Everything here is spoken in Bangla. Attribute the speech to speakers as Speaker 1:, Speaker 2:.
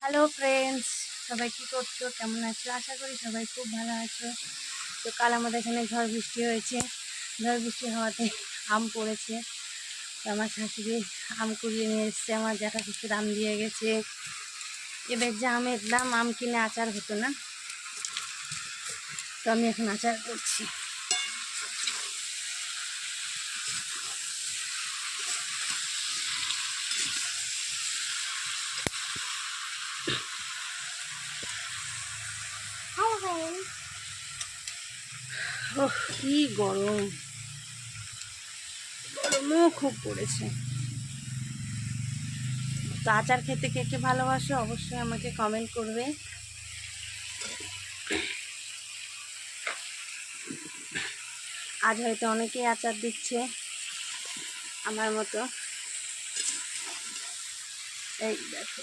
Speaker 1: হ্যালো ফ্রেন্ডস, সবাই কী করছো, কেমন আছো? আশা করি সবাই খুব ভালো আছো। তো কাল আমাদের এখানে ঝড় বৃষ্টি হয়েছে। ঝড় বৃষ্টি হওয়াতে আম পড়েছে। তো আমার শাশুড়ি আম কুড়িয়ে নিয়ে এসছে, আমার জ্যাঠা শ্বশুর আম দিয়ে গেছে। এবার যে আমের দাম, আম কিনে আচার হতো না, তো আমি এখন আচার করছি। ওহ, কি গরম, গরমও খুব পড়েছে। তো আচার খেতে কে কে ভালোবাসো অবশ্যই আমাকে কমেন্ট করবে। আজ হয়তো অনেকেই আচার দিচ্ছে আমার মতো। এই দেখো।